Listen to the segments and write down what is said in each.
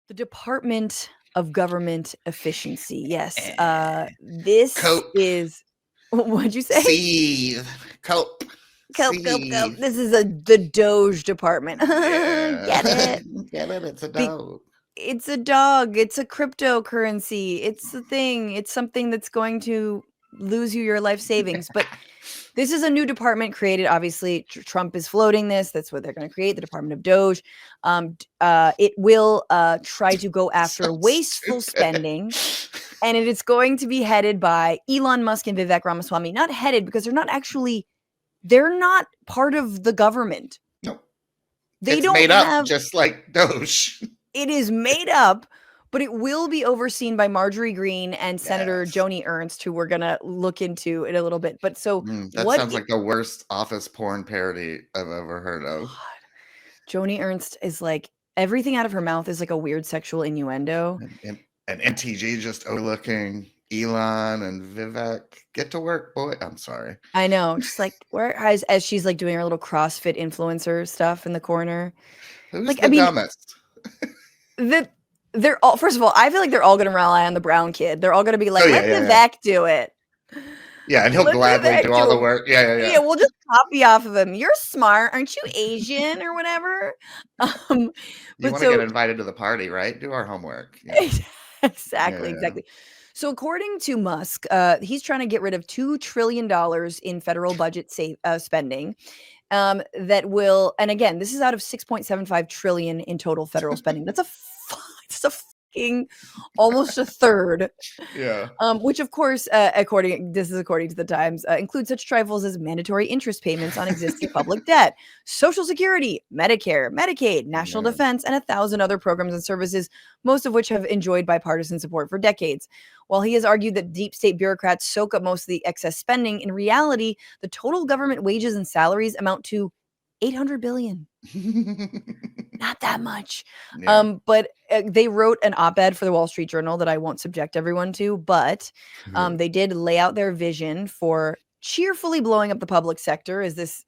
The Department of Government Efficiency. Yes. This Cope. is what'd you say? Seethe. Cope. Cope. Seethe. This is the Doge department. Get it? Get it? It's a Be- dog. it's a dog. It's a cryptocurrency. It's a thing. It's something that's going to lose you your life savings. But this is a new department created. Obviously, Trump is floating this. That's what they're going to create, the Department of Doge. It will try to go after So wasteful stupid. spending. And it is going to be headed by Elon Musk and Vivek Ramaswamy. Not headed because they're not part of the government. No. They It's don't made have, up just like Doge. it is made up, but it will be overseen by Marjorie Greene and Senator Yes. Joni Ernst, who we're going to look into in a little bit. But so that sounds like the worst office porn parody I've ever heard of. God. Joni Ernst is like, everything out of her mouth is like a weird sexual innuendo. And MTG just overlooking Elon and Vivek. Get to work, boy. I'm sorry. I know, just like where as she's like doing her little CrossFit influencer stuff in the corner. Who's Like, the dumbest? They're all, first of all, I feel like they're all going to rely on the brown kid. They're all going to be like, let Vivek do it. Yeah, and he'll gladly do all the work. Yeah, we'll just copy off of him. You're smart. Aren't you Asian or whatever? You want to get invited to the party, right? Do our homework. Yeah. Exactly. So according to Musk, he's trying to get rid of $2 trillion in federal budget spending. That will, and again, this is out of 6.75 trillion in total federal spending. That's a fucking almost a third. Yeah. Which of course, according to the Times, includes such trifles as mandatory interest payments on existing public debt, Social Security, Medicare, Medicaid, National Defense, and 1,000 other programs and services, most of which have enjoyed bipartisan support for decades. While he has argued that deep state bureaucrats soak up most of the excess spending, in reality, the total government wages and salaries amount to $800 billion. Not that much. Yeah. But they wrote an op-ed for the Wall Street Journal that I won't subject everyone to, but they did lay out their vision for cheerfully blowing up the public sector, as this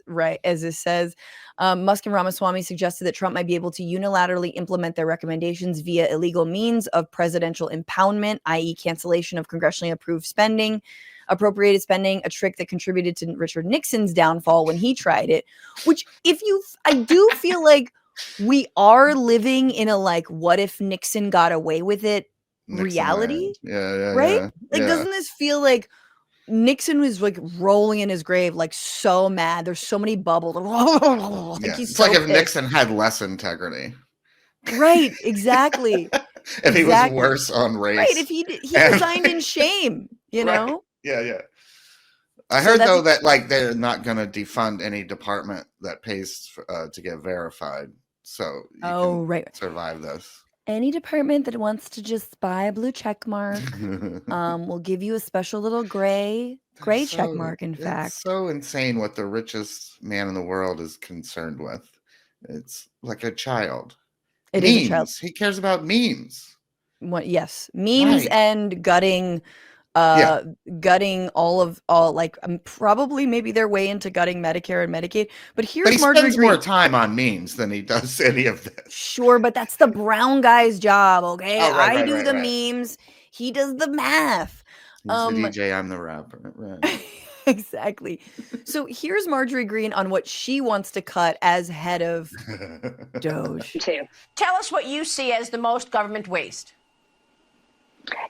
says. Musk and Ramaswamy suggested that Trump might be able to unilaterally implement their recommendations via illegal means of presidential impoundment, i.e. cancellation of congressionally approved spending, appropriated spending, a trick that contributed to Richard Nixon's downfall when he tried it, which I do feel like we are living in a like, what if Nixon got away with it reality? Yeah. Right? Like, doesn't this feel like Nixon was like rolling in his grave, like so mad. There's so many bubbles. Like he's it's so like if pissed. Nixon had less integrity. Right, exactly. If he was worse on race. Right, if he resigned in shame, you know? Yeah. I heard though that like they're not going to defund any department that pays to get verified, so you can survive this. Any department that wants to just buy a blue check mark, will give you a special little gray check mark. In fact, it's so insane what the richest man in the world is concerned with. It's like a child. It memes. Is a child. He cares about memes. What? Yes, memes and gutting. Gutting all like probably maybe their way into gutting Medicare and Medicaid. But here's he spends more time on memes than he does any of this. Sure, but that's the brown guy's job, okay? I do the memes. He does the math. He's the DJ, I'm the rapper. Right. Exactly. So here's Marjorie Greene on what she wants to cut as head of Doge. Tell us what you see as the most government waste.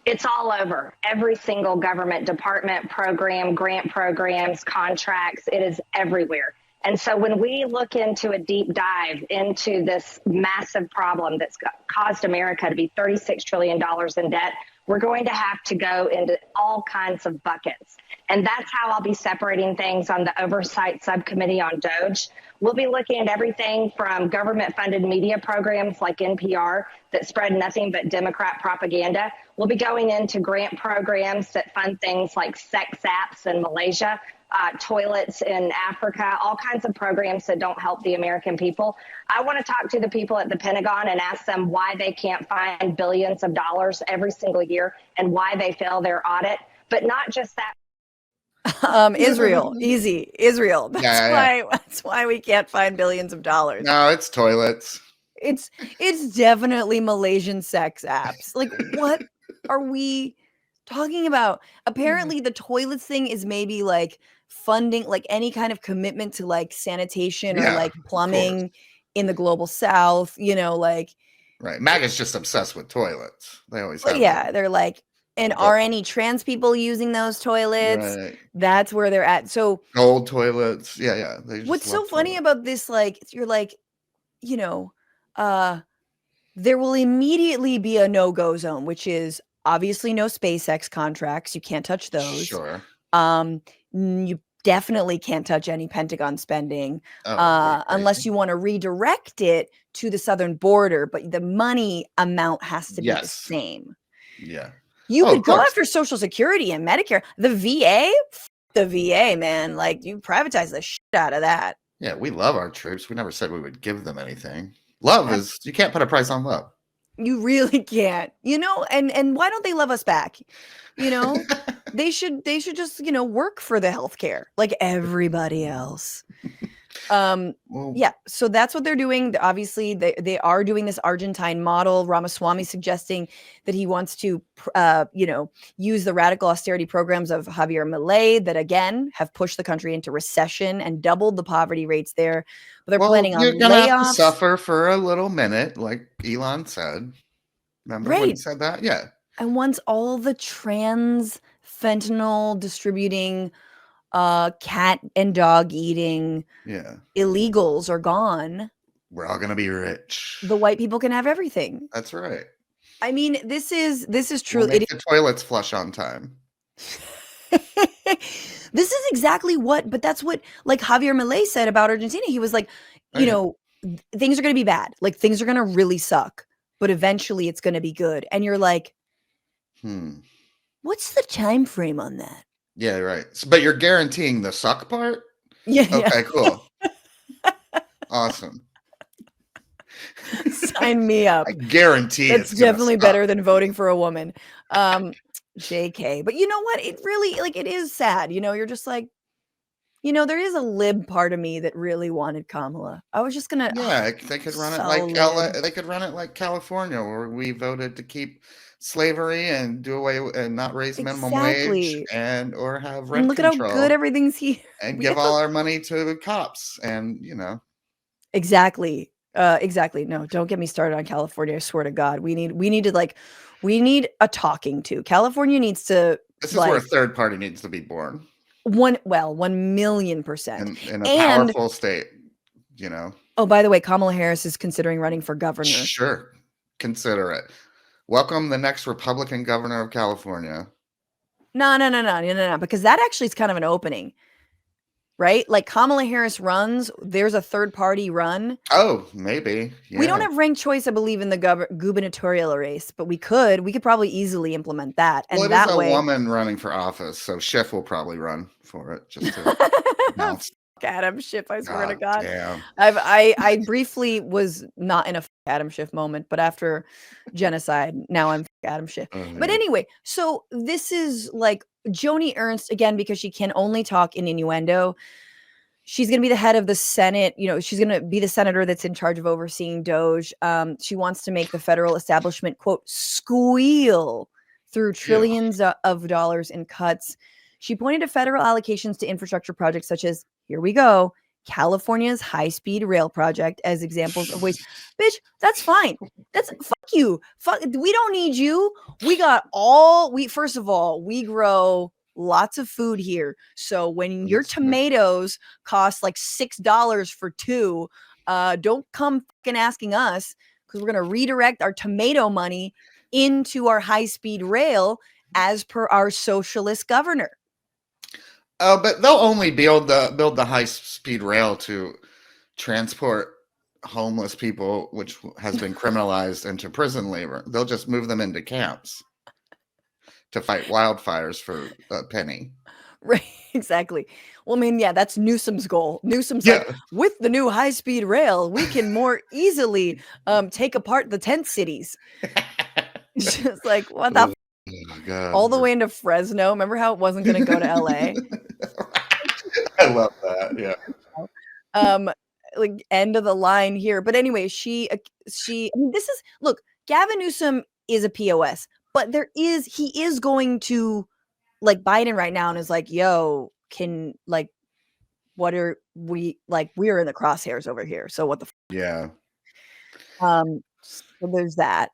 It's all over. Every single government department, program, grant programs, contracts, it is everywhere. And so when we look into a deep dive into this massive problem that's caused America to be $36 trillion in debt, we're going to have to go into all kinds of buckets. And that's how I'll be separating things on the oversight subcommittee on DOGE. We'll be looking at everything from government-funded media programs like NPR that spread nothing but Democrat propaganda. We'll be going into grant programs that fund things like sex apps in Malaysia, toilets in Africa, all kinds of programs that don't help the American people. I want to talk to the people at the Pentagon and ask them why they can't find billions of dollars every single year and why they fail their audit. But not just that. Israel, easy. Israel. That's why we can't find billions of dollars. No, it's toilets. It's definitely Malaysian sex apps. Like, what are we talking about? Apparently, the toilets thing is maybe like funding, like any kind of commitment to like sanitation or like plumbing in the global south, like. Right. MAGA's just obsessed with toilets. They always have. Yeah, they're like, and are any trans people using those toilets? Right. That's where they're at. So gold toilets. Yeah. What's so funny about this, like, you're like, there will immediately be a no-go zone, which is obviously no SpaceX contracts. You can't touch those. Sure. You definitely can't touch any Pentagon spending unless you want to redirect it to the southern border, but the money amount has to be the same. Yeah. You could go after Social Security and Medicare. The VA, man, like you privatize the shit out of that. Yeah, we love our troops. We never said we would give them anything. Love is, you can't put a price on love. You really can't, and why don't they love us back? They should just, work for the healthcare like everybody else. Yeah, so that's what they're doing. Obviously, they are doing this Argentine model. Ramaswamy suggesting that he wants to, use the radical austerity programs of Javier Milei that again have pushed the country into recession and doubled the poverty rates there. But they're planning on you're gonna layoffs. have to suffer for a little minute, like Elon said. Remember when he said that? Yeah. And once all the trans fentanyl distributing, cat and dog eating illegals are gone, we're all gonna be rich. The white people can have everything. That's right. I mean, this is true. We'll make the toilets flush on time. This is exactly but that's what like Javier Milei said about Argentina. He was like, things are going to be bad. Like things are going to really suck, but eventually it's going to be good. And you're like, what's the time frame on that? Yeah, right. But you're guaranteeing the suck part? Yeah. Okay, cool. Awesome. Sign me up. I guarantee that's definitely better than voting for a woman. JK. But you know what? It really, like, it is sad. You're just like, there is a lib part of me that really wanted Kamala. I was just gonna. Yeah, they could run it like LA. They could run it like California, where we voted to keep slavery and do away and not raise minimum wage or have rent look control. At how good everything's here. And give all our money to cops and Exactly. No, don't get me started on California. I swear to God, we need a talking to. California needs to. This is where a third party needs to be born. 1,000,000%. In a powerful state, Oh, by the way, Kamala Harris is considering running for governor. Sure. Consider it. Welcome the next Republican governor of California. No, because that actually is kind of an opening. Right? Like Kamala Harris runs, there's a third party run. Oh, maybe. Yeah. We don't have ranked choice, I believe, in the gubernatorial race, but we could probably easily implement that. And it that is a way, woman running for office, so Schiff will probably run for it. Just to Adam Schiff, I swear to God. Damn. I briefly was not in a Adam Schiff moment, but after genocide, now I'm Adam Schiff. But anyway, so this is like Joni Ernst, again, because she can only talk in innuendo. She's going to be the head of the Senate. She's going to be the senator that's in charge of overseeing DOGE. She wants to make the federal establishment, quote, squeal through trillions of dollars in cuts. She pointed to federal allocations to infrastructure projects such as, here we go, California's high-speed rail project as examples of ways. Bitch, that's fine. That's fuck you. We don't need you. First of all, we grow lots of food here. So when your tomatoes cost like $6 for 2, don't come fucking asking us, because we're going to redirect our tomato money into our high-speed rail as per our socialist governor. But they'll only build the high-speed rail to transport homeless people, which has been criminalized, into prison labor. They'll just move them into camps to fight wildfires for a penny. Right, exactly. Well, I mean, yeah, that's Newsom's goal. Newsom's like, with the new high-speed rail, we can more easily take apart the tent cities. Just like, what the God. All the way into Fresno. Remember how it wasn't going to go to LA? I love that. Yeah. like end of the line here. But anyway, I mean, this is, look, Gavin Newsom is a POS, but he is going to like Biden right now and is like, yo, what are we like? We are in the crosshairs over here. So what the Yeah. so there's that.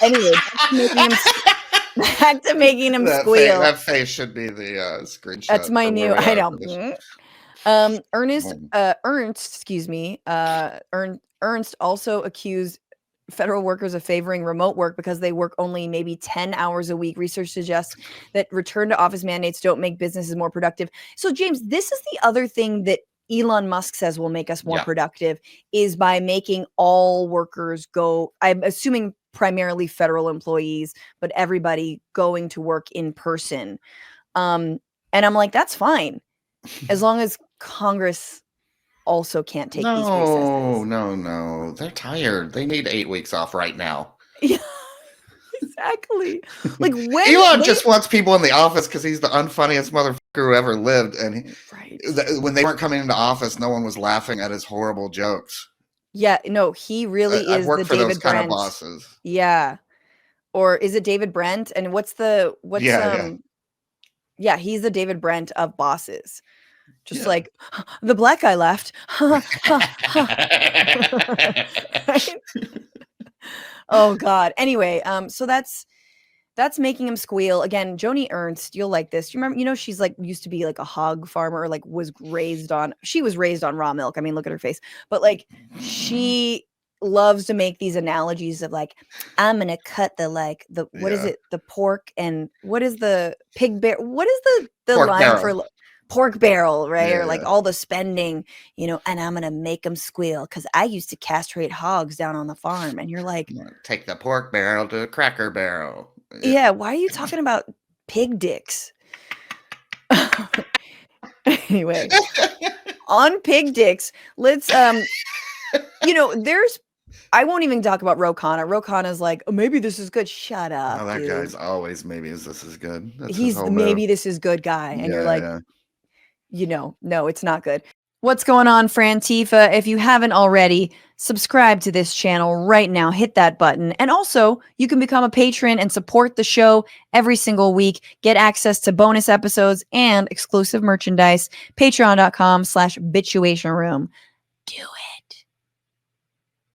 Anyway, back to making him squeal. That face should be the screenshot. That's my new. I know. Ernst, Ernst also accused federal workers of favoring remote work because they work only maybe 10 hours a week. Research suggests that return to office mandates don't make businesses more productive. So, James, this is the other thing that Elon Musk says will make us more productive is by making all workers go, I'm assuming primarily federal employees, but everybody going to work in person. And I'm like, that's fine. As long as Congress also can't take these recesses. No. They're tired. They need 8 weeks off right now. Yeah, exactly. Like when Elon just wants people in the office because he's the unfunniest motherfucker who ever lived. And when they weren't coming into office, no one was laughing at his horrible jokes. Yeah, no, he really is I've worked the for David those kind Brent. of bosses. Yeah. Or is it David Brent? And yeah, he's the David Brent of bosses. Just like the black guy laughed. Right? Oh God. Anyway, so that's making him squeal. Again, Joni Ernst, you'll like this. You remember, she's like used to be like a hog farmer, or like she was raised on raw milk. I mean, look at her face. But like she loves to make these analogies of like, I'm gonna cut what is it? The pork and what is the pig barrel? What is the pork line barrel. for pork barrel, right? Yeah, or like all the spending, and I'm gonna make them squeal because I used to castrate hogs down on the farm. And you're like, take the pork barrel to the cracker barrel. Yeah, why are you talking about pig dicks? Anyway, on pig dicks, let's I won't even talk about Ro Khanna. Ro Khanna's like, oh, maybe this is good. Shut up. That dude. guy's always this is good. That's He's the maybe this is good guy. And you're like, no, it's not good. What's going on, Frantifa? If you haven't already, subscribe to this channel right now. Hit that button. And also, you can become a patron and support the show every single week. Get access to bonus episodes and exclusive merchandise. Patreon.com/Bitchuation Room. Do